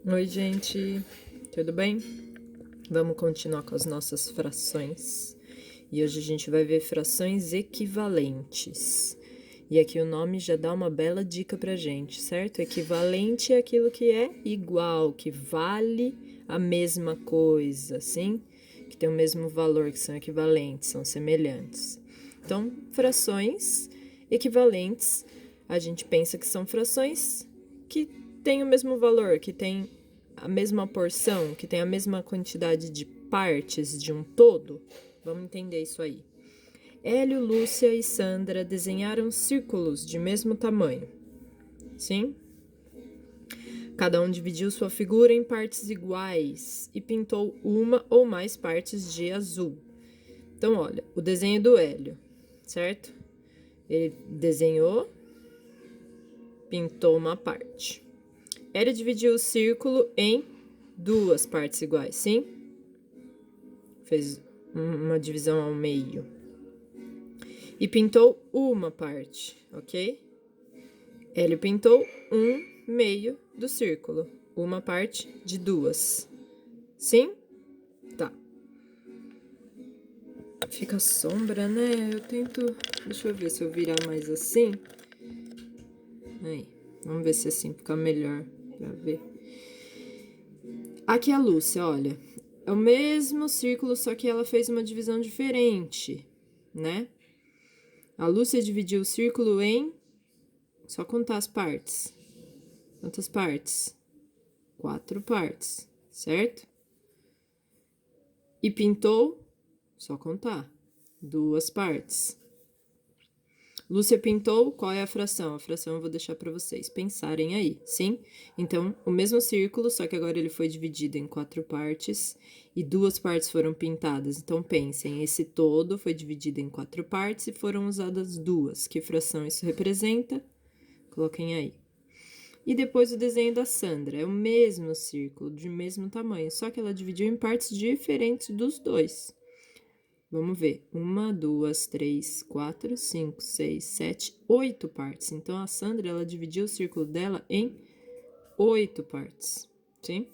Oi, gente, tudo bem? Vamos continuar com as nossas frações. E hoje a gente vai ver frações equivalentes. E aqui o nome já dá uma bela dica pra gente, certo? Equivalente é aquilo que é igual, que vale a mesma coisa, sim? Que tem o mesmo valor, que são equivalentes, são semelhantes. Então, frações equivalentes, a gente pensa que são frações que têm o mesmo valor, que têm a mesma porção, que tem a mesma quantidade de partes de um todo. Vamos entender isso aí. Hélio, Lúcia e Sandra desenharam círculos de mesmo tamanho. Sim? Cada um dividiu sua figura em partes iguais e pintou uma ou mais partes de azul. Então, olha, o desenho do Hélio, certo? Ele desenhou, pintou uma parte. Hélio dividiu o círculo em duas partes iguais, sim? Fez uma divisão ao meio. E pintou uma parte, ok? Hélio pintou um meio do círculo, uma parte de duas. Sim? Tá. Fica sombra, né? Eu tento... Deixa eu ver se eu virar mais assim. Aí, vamos ver se assim fica melhor pra ver. Aqui a Lúcia, olha. É o mesmo círculo, só que ela fez uma divisão diferente, né? A Lúcia dividiu o círculo em... Só contar as partes. Quantas partes? 4 partes, certo? E pintou, só contar, 2 partes. Lúcia pintou, qual é a fração? A fração eu vou deixar para vocês pensarem aí, sim? Então, o mesmo círculo, só que agora ele foi dividido em 4 partes e 2 partes foram pintadas. Então, pensem, esse todo foi dividido em 4 partes e foram usadas 2. Que fração isso representa? Coloquem aí. E depois o desenho da Sandra, é o mesmo círculo, de mesmo tamanho, só que ela dividiu em partes diferentes dos dois. Vamos ver. 1, 2, 3, 4, 5, 6, 7, 8 partes. Então, a Sandra, ela dividiu o círculo dela em 8 partes, sim?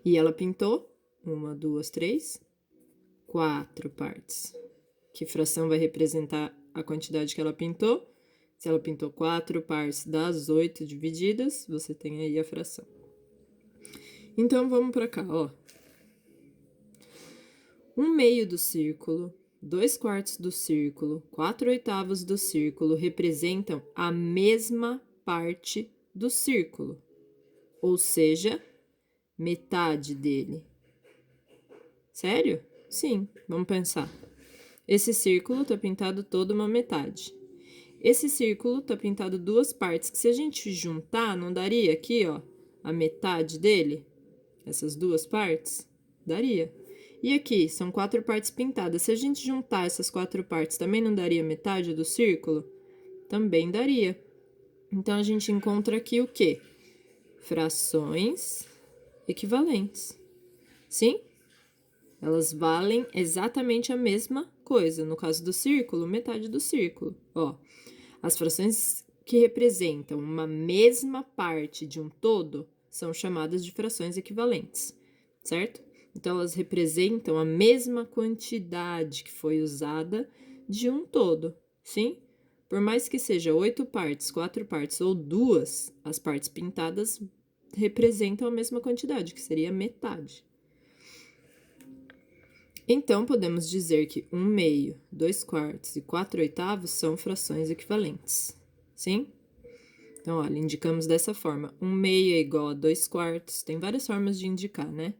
E ela pintou 1, 2, 3, 4 partes. Que fração vai representar a quantidade que ela pintou? Se ela pintou 4 partes das 8 divididas, você tem aí a fração. Então, vamos para cá, ó. 1/2 do círculo, 2/4 do círculo, 4/8 do círculo representam a mesma parte do círculo, ou seja, metade dele. Sério? Sim, vamos pensar. Esse círculo tá pintado todo uma metade. Esse círculo tá pintado 2 partes, que se a gente juntar, não daria aqui, ó, a metade dele? Essas 2 partes? Daria. E aqui, são 4 partes pintadas. Se a gente juntar essas 4 partes, também não daria metade do círculo? Também daria. Então, a gente encontra aqui o quê? Frações equivalentes. Sim? Elas valem exatamente a mesma coisa. No caso do círculo, metade do círculo. Ó, as frações que representam uma mesma parte de um todo são chamadas de frações equivalentes, certo? Então, elas representam a mesma quantidade que foi usada de um todo, sim? Por mais que seja 8 partes, 4 partes ou 2, as partes pintadas representam a mesma quantidade, que seria metade. Então, podemos dizer que 1/2, 2/4 e 4/8 são frações equivalentes, sim? Então, olha, indicamos dessa forma. 1/2 é igual a 2/4. Tem várias formas de indicar, né?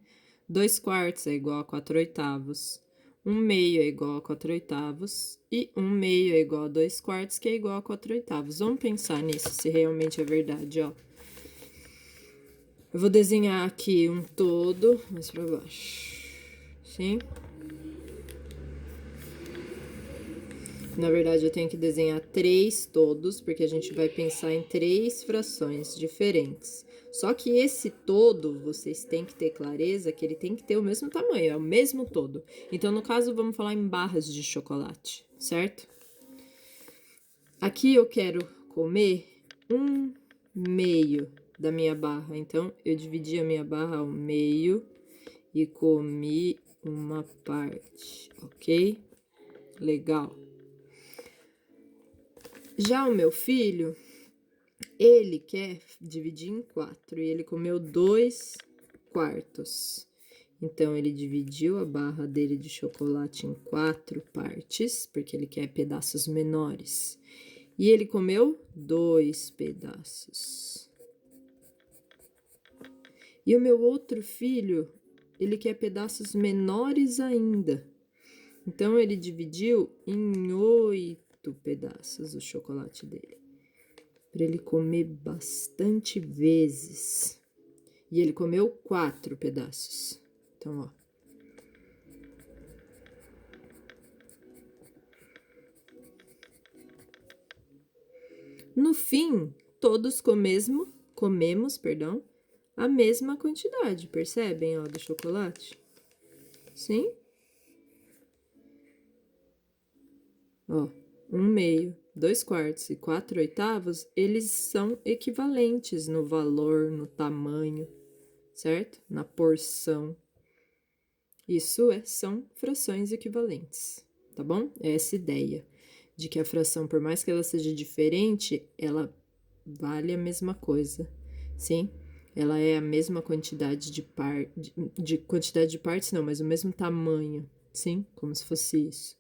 2/4 é igual a 4/8. 1/2 é igual a 4/8. E 1/2 é igual a 2/4, que é igual a 4/8. Vamos pensar nisso, se realmente é verdade, ó. Eu vou desenhar aqui um todo, mais pra baixo. Sim? Na verdade, eu tenho que desenhar 3 todos, porque a gente vai pensar em 3 frações diferentes. Só que esse todo, vocês têm que ter clareza que ele tem que ter o mesmo tamanho, é o mesmo todo. Então, no caso, vamos falar em barras de chocolate, certo? Aqui eu quero comer 1/2 da minha barra. Então, eu dividi a minha barra ao meio e comi uma parte, ok? Legal. Já o meu filho, ele quer dividir em 4 e ele comeu 2/4. Então, ele dividiu a barra dele de chocolate em 4 partes, porque ele quer pedaços menores. E ele comeu 2 pedaços. E o meu outro filho, ele quer pedaços menores ainda. Então, ele dividiu em 8 pedaços o chocolate dele. Para ele comer bastante vezes. E ele comeu 4 pedaços. Então, ó. No fim, todos comemos, a mesma quantidade, percebem, ó, do chocolate? Sim? Ó, 1/2, 2/4 e 4/8, eles são equivalentes no valor, no tamanho, certo? Na porção. Isso são frações equivalentes, tá bom? É essa ideia de que a fração, por mais que ela seja diferente, ela vale a mesma coisa, sim? Ela é a mesma quantidade de quantidade de partes, não, mas o mesmo tamanho, sim? Como se fosse isso.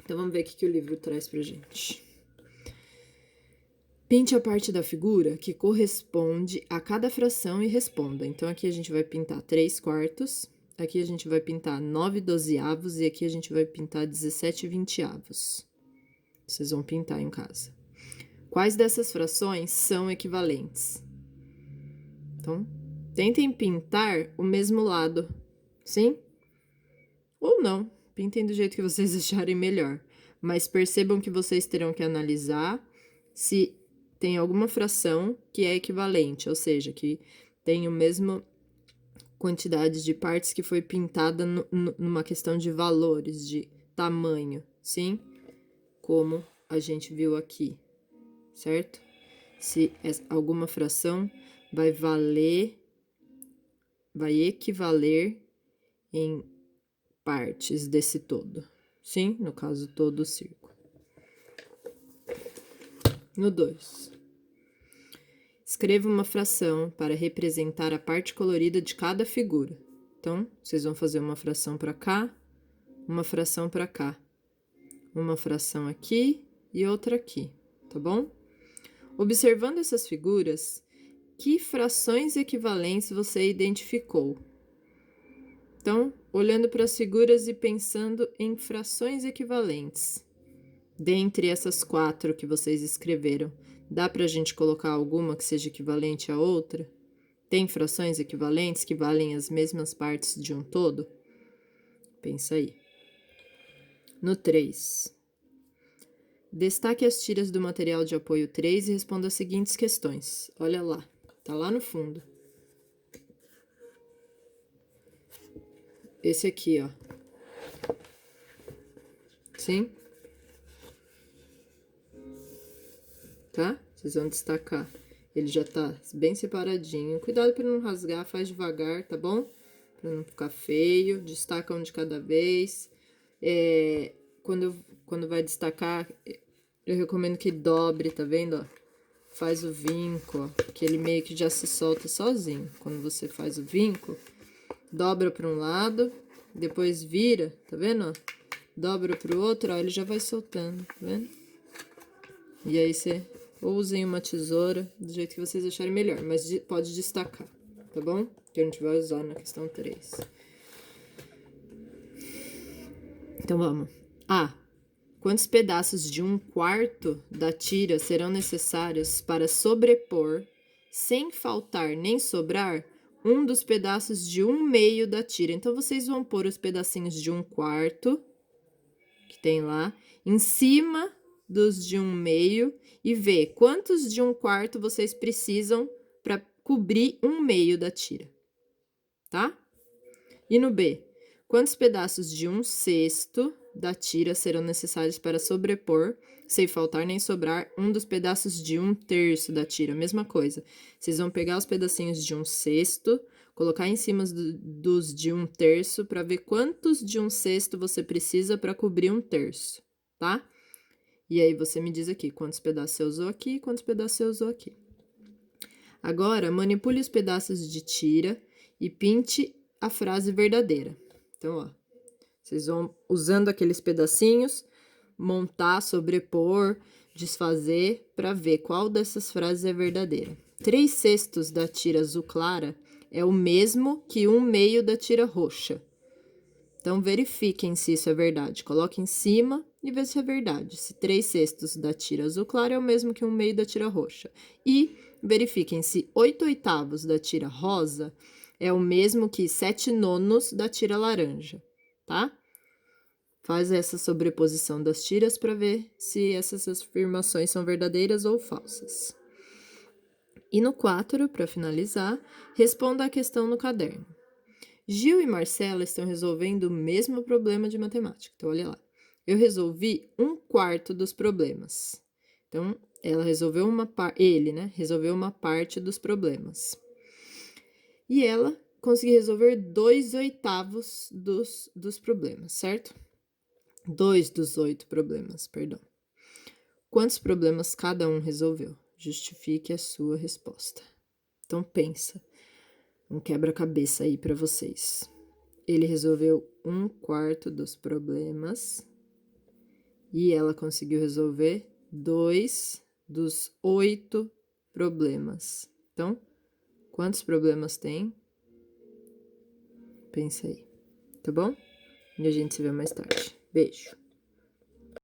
Então, vamos ver o que o livro traz pra gente. Pinte a parte da figura que corresponde a cada fração e responda. Então, aqui a gente vai pintar 3/4, aqui a gente vai pintar 9/12 e aqui a gente vai pintar 17/20. Vocês vão pintar em casa. Quais dessas frações são equivalentes? Então, tentem pintar o mesmo lado, sim? Ou não, pintem do jeito que vocês acharem melhor. Mas percebam que vocês terão que analisar se tem alguma fração que é equivalente, ou seja, que tem a mesma quantidade de partes que foi pintada numa questão de valores, de tamanho, sim? Como a gente viu aqui, certo? Se alguma fração vai equivaler em partes desse todo, sim? No caso, todo o círculo. No 2. Escreva uma fração para representar a parte colorida de cada figura. Então, vocês vão fazer uma fração para cá, uma fração para cá, uma fração aqui e outra aqui, tá bom? Observando essas figuras, que frações equivalentes você identificou? Então, olhando para as figuras e pensando em frações equivalentes. Dentre essas 4 que vocês escreveram, dá para a gente colocar alguma que seja equivalente a outra? Tem frações equivalentes que valem as mesmas partes de um todo? Pensa aí. No 3. Destaque as tiras do material de apoio 3 e responda as seguintes questões. Olha lá, tá lá no fundo. Esse aqui, ó. Sim? Tá? Vocês vão destacar. Ele já tá bem separadinho. Cuidado para não rasgar, faz devagar, tá bom? Para não ficar feio. Destaca um de cada vez. Quando vai destacar, eu recomendo que dobre, tá vendo? Ó? Faz o vinco, ó, que ele meio que já se solta sozinho. Quando você faz o vinco, dobra para um lado, depois vira, tá vendo? Ó? Dobra pro outro, ó, ele já vai soltando, tá vendo? E aí você usem uma tesoura do jeito que vocês acharem melhor, mas pode destacar, tá bom? Que a gente vai usar na questão 3. Então vamos. A. Quantos pedaços de 1/4 da tira serão necessários para sobrepor, sem faltar nem sobrar, um dos pedaços de 1/2 da tira? Então, vocês vão pôr os pedacinhos de 1/4, que tem lá, em cima dos de 1/2 e ver quantos de 1/4 vocês precisam para cobrir 1/2 da tira, tá? E no B, Quantos pedaços de 1/6 da tira serão necessários para sobrepor, sem faltar nem sobrar, um dos pedaços de 1/3 da tira? Mesma coisa. Vocês vão pegar os pedacinhos de 1/6, colocar em cima dos de 1/3 para ver quantos de 1/6 você precisa para cobrir 1/3, tá? E aí você me diz aqui quantos pedaços você usou aqui e quantos pedaços você usou aqui. Agora, manipule os pedaços de tira e pinte a frase verdadeira. Então, ó, vocês vão, usando aqueles pedacinhos, montar, sobrepor, desfazer, para ver qual dessas frases é verdadeira. 3/6 da tira azul clara é o mesmo que 1/2 da tira roxa. Então, verifiquem se isso é verdade. Coloque em cima e vê se é verdade. Se 3/6 da tira azul clara é o mesmo que 1/2 da tira roxa. E verifiquem se 8/8 da tira rosa é o mesmo que 7/9 da tira laranja, tá? Faz essa sobreposição das tiras para ver se essas afirmações são verdadeiras ou falsas. E no 4, para finalizar, responda a questão no caderno. Gil e Marcela estão resolvendo o mesmo problema de matemática. Então, olha lá. Eu resolvi 1/4 dos problemas. Então, ela resolveu ele, né? Resolveu uma parte dos problemas. E ela conseguiu resolver 2/8 dos problemas, certo? 2 dos 8 problemas, perdão. Quantos problemas cada um resolveu? Justifique a sua resposta. Então, pensa. Um quebra-cabeça aí para vocês. Ele resolveu 1/4 dos problemas e ela conseguiu resolver 2 dos 8 problemas. Então, quantos problemas tem? Pensa aí, tá bom? E a gente se vê mais tarde. Beijo!